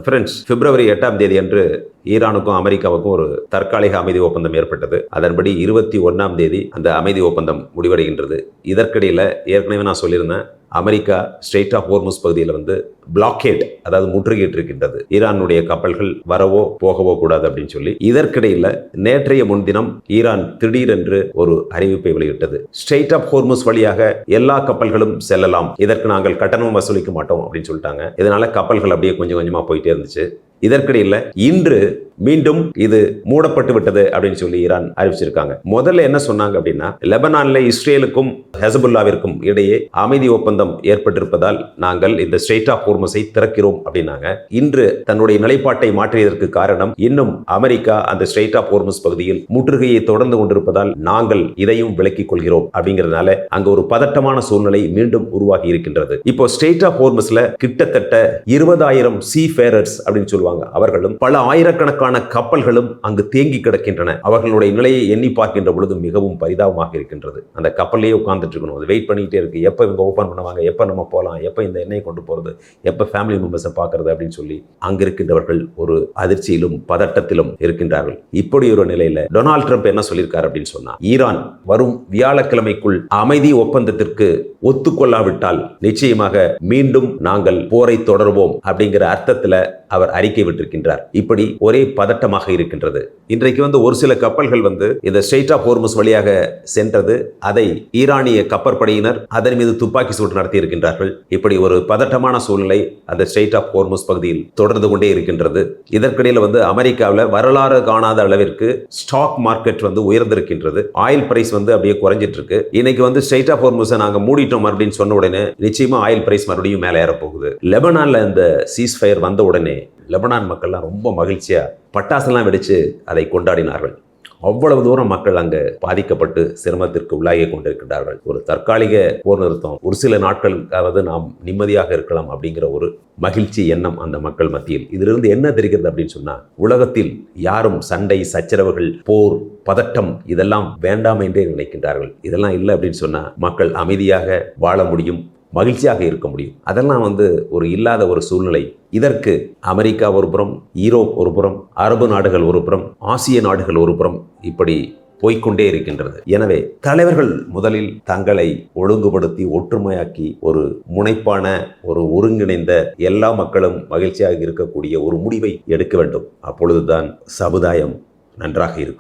Friends, பிப்ரவரி 8ஆம் தேதி அன்று ஈரானுக்கும் அமெரிக்காவுக்கும் ஒரு தற்காலிக அமைதி ஒப்பந்தம் ஏற்பட்டது. அதன்படி 21ஆம் தேதி அந்த அமைதி ஒப்பந்தம் முடிவடைகின்றது. இதற்கிடையில் ஏற்கனவே நான் சொல்லியிருந்தேன், அமெரிக்கா ஸ்ட்ரெய்ட் ஆஃப் ஹோர்முஸ் பகுதியில் பிளாக்கேட், அதாவது முற்றுகையிட்டு இருக்கின்றது. ஈரானுடைய கப்பல்கள் வரவோ போகவோ கூடாது அப்படின்னு சொல்லி. இதற்கிடையில் நேற்றைய முன்தினம் ஈரான் திடீரென்று ஒரு அறிவிப்பை வெளியிட்டது. ஸ்ட்ரெய்ட் ஆஃப் ஹோர்முஸ் வழியாக எல்லா கப்பல்களும் செல்லலாம், இதற்கு நாங்கள் கட்டணம் வசூலிக்க மாட்டோம் அப்படின்னு சொல்லிட்டாங்க. இதனால கப்பல்கள் அப்படியே கொஞ்சம் கொஞ்சமா போயிட்டே இருந்துச்சு. இதற்கிடையில் இன்று மீண்டும் இது மூடப்பட்டு விட்டது அப்படின்னு சொல்லி ஈரான் அறிவிச்சிருக்காங்க. முதல்ல என்ன சொன்னாங்க அப்படின்னா, லெபனான்ல இஸ்ரேலுக்கும் ஹெசபுல்லாவிற்கும் இடையே அமைதி ஒப்பந்தம் ஏற்பட்டிருப்பதால் நாங்கள் இந்த ஸ்ட்ரெய்ட் ஆஃப் ஹோர்முஸை திறக்கிறோம் அப்படின்னாங்க. இன்று தன்னுடைய நிலைப்பாட்டை மாற்றியதற்கு காரணம், இன்னும் அமெரிக்கா அந்த ஸ்ட்ரெய்ட் ஆஃப் ஹோர்முஸ் பகுதியில் முற்றுகையை தொடர்ந்து கொண்டிருப்பதால் நாங்கள் இதையும் விலக்கிக் கொள்கிறோம் அப்படிங்கிறதுனால அங்க ஒரு பதட்டமான சூழ்நிலை மீண்டும் உருவாகி இருக்கின்றது. இப்போ ஸ்ட்ரெய்ட் ஆஃப் ஹோர்முஸ்ல கிட்டத்தட்ட 20,000 சீஃபேரர்ஸ் அப்படின்னு சொல்லுவாங்க, அவர்களும் பல ஆயிரக்கணக்கான கப்பல்களும் அங்கு தேங்கி கிடக்கின்றன. அவர்களுடைய நிலையை எண்ணி பார்க்கின்ற பொழுது மிகவும் பரிதாபமாக இருக்கின்றது. அந்த கப்பல்லையே உட்கார்ந்துட்டு இருக்கணும், அது வெயிட் பண்ணிட்டே இருக்கு. எப்ப இவங்க ஓபன் பண்ணுவாங்க, எப்ப நம்ம போகலாம், எப்ப இந்த எண்ணெயை கொண்டு போறது, எப்ப ஃபேமிலி மெம்பர்ஸை பார்க்கறது அப்படின்னு சொல்லி அங்க இருக்கின்றவர்கள் ஒரு அதிர்ச்சியிலும் பதட்டத்திலும் இருக்கின்றார்கள். இப்படி ஒரு நிலையில டொனால்ட் ட்ரம்ப் என்ன சொல்லியிருக்காரு அப்படின்னு சொன்னா, ஈரான் வரும் வியாழக்கிழமைக்குள் அமைதி ஒப்பந்தத்திற்கு ஒத்துக்கொள்ளாவிட்டால் நிச்சயமாக மீண்டும் நாங்கள் போரை தொடர்வோம் அப்படிங்கிற அர்த்தத்தில் அவர் அறிக்கை விட்டிருக்கின்றார். இப்படி ஒரே பதட்டமாக இருக்கின்றது. இன்றைக்கு ஒரு சில கப்பல்கள் இந்த ஸ்ட்ரெய்ட் ஆஃப் ஹோர்முஸ் வழியாக சென்றது. அதை ஈரானிய கப்பற்படையினர் அதன் மீது துப்பாக்கி சூடு நடத்தி இருக்கின்றார்கள். இப்படி ஒரு பதட்டமான சூழ்நிலை அந்த ஸ்ட்ரெய்ட் ஆஃப் ஹோர்முஸ் பகுதியில் தொடர்ந்து கொண்டே இருக்கின்றது. இதற்கிடையில் அமெரிக்காவில் வரலாறு காணாத அளவிற்கு ஸ்டாக் மார்க்கெட் உயர்ந்திருக்கின்றது. ஆயில் பிரைஸ் அப்படியே குறைஞ்சிட்டு இருக்கு. இன்னைக்கு ஸ்ட்ரெய்ட் ஆஃப் ஹோர்முஸை நாங்க மூடிட்டோம் அப்படின்னு சொன்ன உடனே நிச்சயமா ஆயில் பிரைஸ் மறுபடியும் மேலே ஏற போகுது. லெபனான்ல இந்த சீஸ் ஃபயர் வந்த உடனே லெபனான் மக்கள்லாம் ரொம்ப மகிழ்ச்சியா பட்டாசெல்லாம் வெடிச்சு அதை கொண்டாடினார்கள். அவ்வளவு தூரம் மக்கள் அங்கு பாதிக்கப்பட்டு சிரமத்திற்கு உள்ளாகி கொண்டிருக்கிறார்கள். ஒரு தற்காலிக போர் நிறுத்தம், ஒரு சில நாட்களுக்காவது நாம் நிம்மதியாக இருக்கலாம் அப்படிங்கிற ஒரு மகிழ்ச்சி எண்ணம் அந்த மக்கள் மத்தியில். இதிலிருந்து என்ன தெரிகிறது அப்படின்னு சொன்னா, உலகத்தில் யாரும் சண்டை சச்சரவுகள் போர் பதட்டம் இதெல்லாம் வேண்டாம் என்றே நினைக்கின்றார்கள். இதெல்லாம் இல்லை அப்படின்னு சொன்னா மக்கள் அமைதியாக வாழ முடியும், மகிழ்ச்சியாக இருக்க முடியும். அதெல்லாம் ஒரு இல்லாத ஒரு சூழ்நிலை. இதற்கு அமெரிக்கா ஒரு புறம், ஈரோப் ஒரு புறம், அரபு நாடுகள் ஒரு புறம், ஆசிய நாடுகள் ஒரு புறம், இப்படி போய்கொண்டே இருக்கின்றது. எனவே தலைவர்கள் முதலில் தங்களை ஒழுங்குபடுத்தி ஒற்றுமையாக்கி ஒரு முனைப்பான ஒரு ஒருங்கிணைந்த எல்லா மக்களும் மகிழ்ச்சியாக இருக்கக்கூடிய ஒரு முடிவை எடுக்க வேண்டும். அப்பொழுதுதான் சமுதாயம் நன்றாக இருக்கும்.